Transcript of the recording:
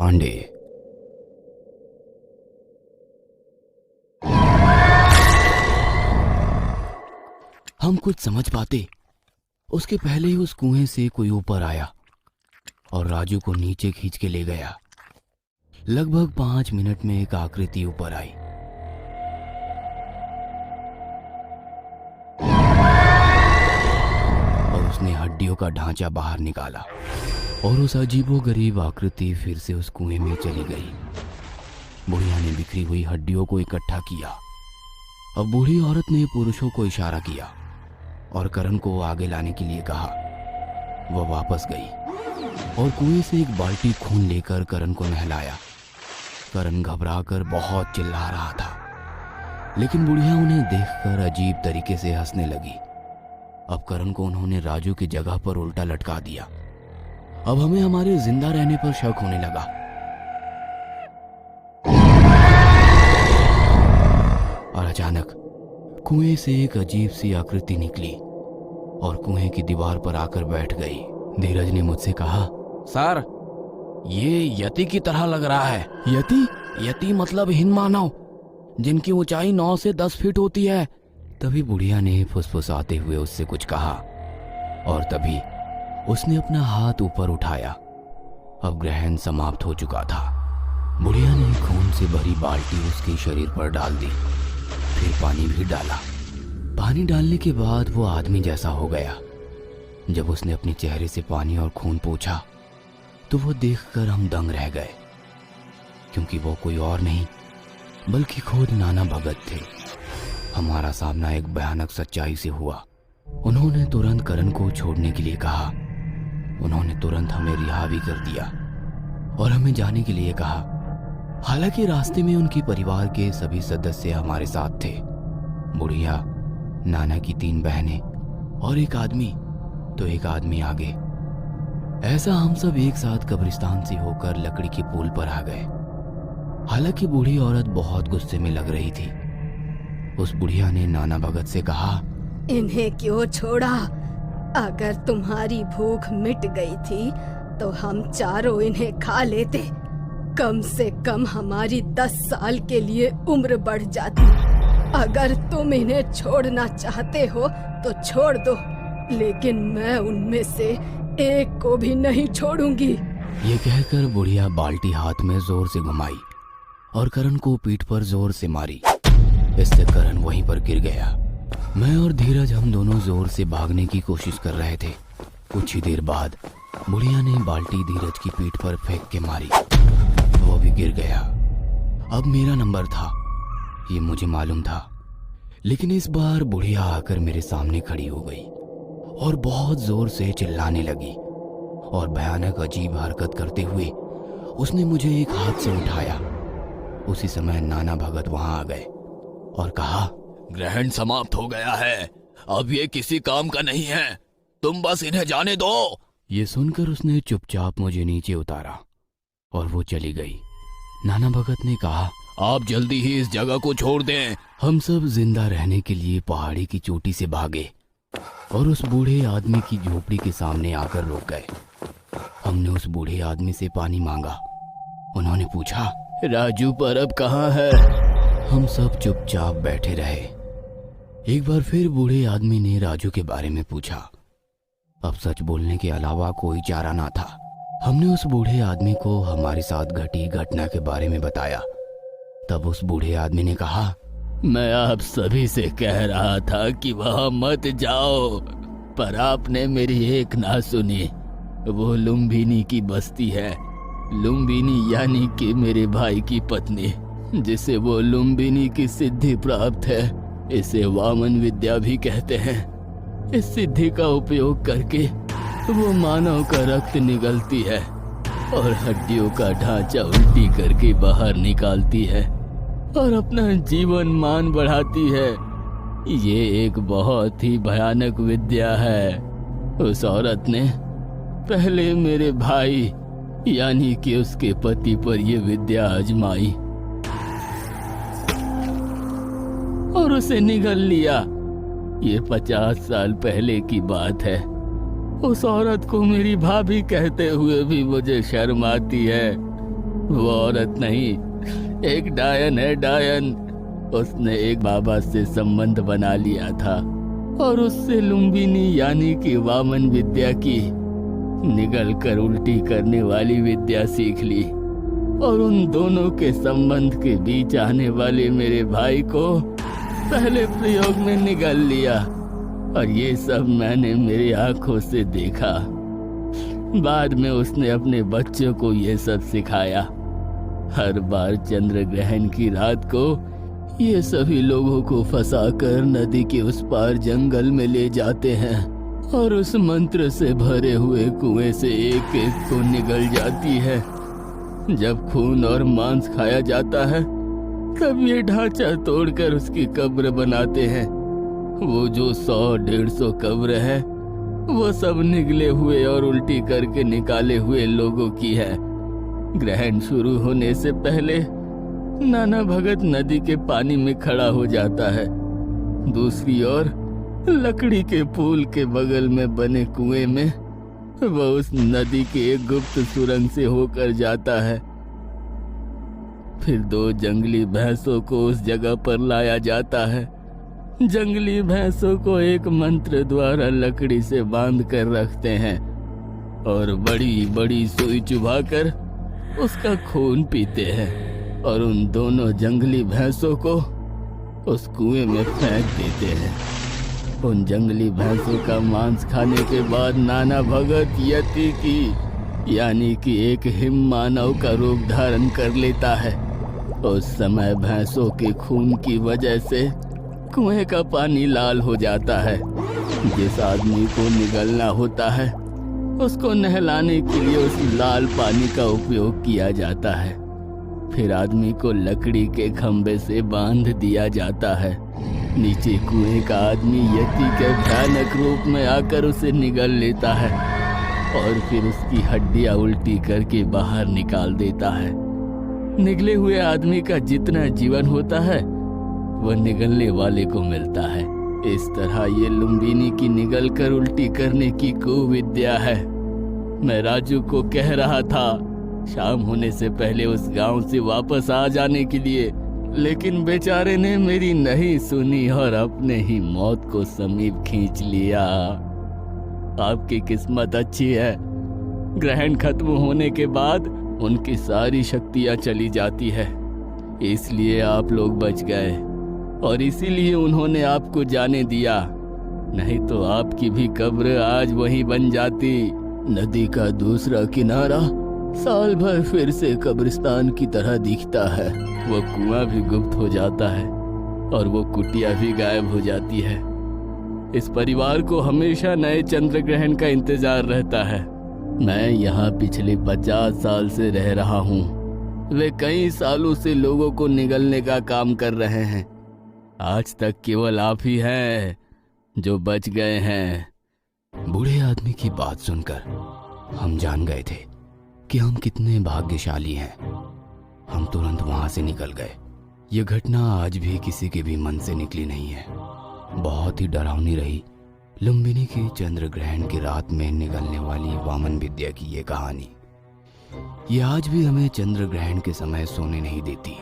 पांडे। हम कुछ समझ पाते उसके पहले ही उस कुएं से कोई ऊपर आया और राजू को नीचे खींच के ले गया। लगभग 5 मिनट में एक आकृति ऊपर आई। और उसने हड्डियों का ढांचा बाहर निकाला और उस अजीबोगरीब आकृति फिर से उस कुएं में चली गई। बुढ़िया ने बिखरी हुई हड्डियों को इकट्ठा किया। अब बूढ़ी औरत ने पुरुषों को इशारा किया और करण को आगे लाने के लिए कहा। वह वापस गई और कुएं से एक बाल्टी खून लेकर करण को नहलाया। करण घबराकर बहुत चिल्ला रहा था, लेकिन बुढ़िया उन्हें देखकर अजीब तरीके से हंसने लगी। अब करण को उन्होंने राजू की जगह पर उल्टा लटका दिया। अब हमें हमारे जिंदा रहने पर शक होने लगा। और अचानक कुएं से एक अजीब सी आकृति निकली और कुएं की दीवार पर आकर बैठ गई। धीरज ने मुझसे कहा, सर ये यति की तरह लग रहा है। यति? यति मतलब हीन मानव, जिनकी ऊंचाई 9 से 10 फीट होती है। तभी बुढ़िया ने फुसफुसाते हुए उससे कुछ कहा और तभी उसने अपना हाथ ऊपर उठाया। अब ग्रहण समाप्त हो चुका था। बुढ़िया ने खून से भरी बाल्टी उसके शरीर पर डाल दी, फिर पानी भी डाला। पानी डालने के बाद वो आदमी जैसा हो गया। जब उसने अपने चेहरे से पानी और खून पोंछा तो वो देखकर हम दंग रह गए, क्योंकि वो कोई और नहीं बल्कि खुद नाना भगत थे। हमारा सामना एक भयानक सच्चाई से हुआ। उन्होंने तुरंत करण को छोड़ने के लिए कहा। उन्होंने तुरंत हमें रिहा भी कर दिया और हमें जाने के लिए कहा। हालांकि रास्ते में उनकी परिवार के सभी सदस्य हमारे साथ थे। बुढ़िया, नाना की 3 बहनें और एक आदमी, तो एक आदमी आगे। ऐसा हम सब एक साथ कब्रिस्तान से होकर लकड़ी के पुल पर आ गए। हालांकि बूढ़ी औरत बहुत गुस्से में लग रही थी। उस बुढ़िया ने नाना भगत से कहा, इन्हें क्यों छोड़ा? अगर तुम्हारी भूख मिट गई थी तो हम चारों इन्हें खा लेते। कम से कम हमारी 10 साल के लिए उम्र बढ़ जाती। अगर तुम इन्हें छोड़ना चाहते हो तो छोड़ दो, लेकिन मैं उनमें से एक को भी नहीं छोड़ूंगी। ये कहकर बुढ़िया बाल्टी हाथ में जोर से घुमाई और करण को पीठ पर जोर से मारी। इससे करण वहीं पर गिर गया। मैं और धीरज हम दोनों जोर से भागने की कोशिश कर रहे थे। कुछ ही देर बाद बुढ़िया ने बाल्टी धीरज की पीठ पर फेंक के मारी। वो भी गिर गया। अब मेरा नंबर था, ये मुझे मालूम था। लेकिन इस बार बुढ़िया आकर मेरे सामने खड़ी हो गई और बहुत जोर से चिल्लाने लगी और भयानक अजीब हरकत करते हुए उसने मुझे एक हाथ से उठाया। उसी समय नाना भगत वहां आ गए और कहा, ग्रहण समाप्त हो गया है, अब ये किसी काम का नहीं है, तुम बस इन्हें जाने दो। ये सुनकर उसने चुपचाप मुझे नीचे उतारा और वो चली गई। नाना भगत ने कहा, आप जल्दी ही इस जगह को छोड़ दें। हम सब जिंदा रहने के लिए पहाड़ी की चोटी से भागे और उस बूढ़े आदमी की झोपड़ी के सामने आकर रुक गए। हमने उस बूढ़े आदमी से पानी मांगा। उन्होंने पूछा, राजू परब कहाँ है? हम सब चुपचाप बैठे रहे। एक बार फिर बूढ़े आदमी ने राजू के बारे में पूछा। अब सच बोलने के अलावा कोई चारा ना था। हमने उस बूढ़े आदमी को हमारे साथ घटी घटना के बारे में बताया। तब उस बूढ़े आदमी ने कहा, मैं आप सभी से कह रहा था कि वहां मत जाओ, पर आपने मेरी एक ना सुनी। वो लुम्बिनी की बस्ती है। लुम्बिनी यानी कि मेरे भाई की पत्नी, जिसे वो लुम्बिनी की सिद्धि प्राप्त है। इसे वामन विद्या भी कहते हैं। इस सिद्धि का उपयोग करके वो मानव का रक्त निगलती है और हड्डियों का ढांचा उल्टी करके बाहर निकालती है और अपना जीवन मान बढ़ाती है। ये एक बहुत ही भयानक विद्या है। उस औरत ने पहले मेरे भाई यानी कि उसके पति पर यह विद्या आजमाई और उसे निगल लिया। ये 50 साल पहले की बात है। उस औरत को मेरी भाभी कहते हुए भी मुझे शर्म आती है। वो औरत नहीं, एक डायन है, डायन। उसने एक बाबा से संबंध बना लिया था और उससे लुम्बिनी यानी कि वामन विद्या की निगल कर उल्टी करने वाली विद्या सीख ली और उन दोनों के संबंध के बीच आने वाले मेरे भाई को पहले प्रयोग में निगल लिया और ये सब मैंने मेरी आंखों से देखा। बाद में उसने अपने बच्चों को ये सब सिखाया। हर बार चंद्र ग्रहण की रात को ये सभी लोगों को फंसाकर नदी के उस पार जंगल में ले जाते हैं और उस मंत्र से भरे हुए कुएं से एक एक को निगल जाती है। जब खून और मांस खाया जाता है तब ये ढांचा तोड़कर उसकी कब्र बनाते हैं। वो जो 100-150 कब्र है वो सब निगले हुए और उल्टी करके निकाले हुए लोगों की है। ग्रहण शुरू होने से पहले नाना भगत नदी के पानी में खड़ा हो जाता है। दूसरी ओर लकड़ी के पुल के बगल में बने कुएं में वह उस नदी के एक गुप्त सुरंग से होकर जाता है। फिर 2 जंगली भैंसों को उस जगह पर लाया जाता है। जंगली भैंसों को एक मंत्र द्वारा लकड़ी से बांध कर रखते हैं और बड़ी बड़ी सुई चुभाकर उसका खून पीते हैं और उन दोनों जंगली भैंसों को उस कुएं में फेंक देते हैं। उन जंगली भैंसों का मांस खाने के बाद नाना भगत यति की यानी कि एक हिम मानव का रूप धारण कर लेता है। उस समय भैंसों के खून की वजह से कुएं का पानी लाल हो जाता है। जिस आदमी को निगलना होता है उसको नहलाने के लिए उस लाल पानी का उपयोग किया जाता है। फिर आदमी को लकड़ी के खंभे से बांध दिया जाता है। नीचे कुएं का आदमी यति के भयानक रूप में आकर उसे निगल लेता है और फिर उसकी हड्डियां उल्टी करके बाहर निकाल देता है। निगले हुए आदमी का जितना जीवन होता है वह निगलने वाले को मिलता है। इस तरह ये लुम्बिनी की निगल कर उल्टी करने की कुविद्या है। मैं राजू को कह रहा था शाम होने से पहले उस गांव से वापस आ जाने के लिए, लेकिन बेचारे ने मेरी नहीं सुनी और अपने ही मौत को समीप खींच लिया। आपकी किस्मत अच्छी है। ग्रहण खत्म होने के बाद उनकी सारी शक्तियां चली जाती है, इसलिए आप लोग बच गए और इसीलिए उन्होंने आपको जाने दिया। नहीं तो आपकी भी कब्र आज वहीं बन जाती। नदी का दूसरा किनारा साल भर फिर से कब्रिस्तान की तरह दिखता है। वो कुआं भी गुप्त हो जाता है और वो कुटिया भी गायब हो जाती है। इस परिवार को हमेशा नए चंद्र ग्रहण का इंतजार रहता है। मैं यहाँ पिछले 50 साल से रह रहा हूँ। वे कई सालों से लोगों को निगलने का काम कर रहे हैं। आज तक केवल आप ही हैं जो बच गए हैं। बूढ़े आदमी की बात सुनकर हम जान गए थे कि हम कितने भाग्यशाली हैं। हम तुरंत वहां से निकल गए। यह घटना आज भी किसी के भी मन से निकली नहीं है। बहुत ही डरावनी रही लुम्बिनी की चंद्र ग्रहण की रात में निकलने वाली वामन विद्या की ये कहानी। ये आज भी हमें चंद्र ग्रहण के समय सोने नहीं देती।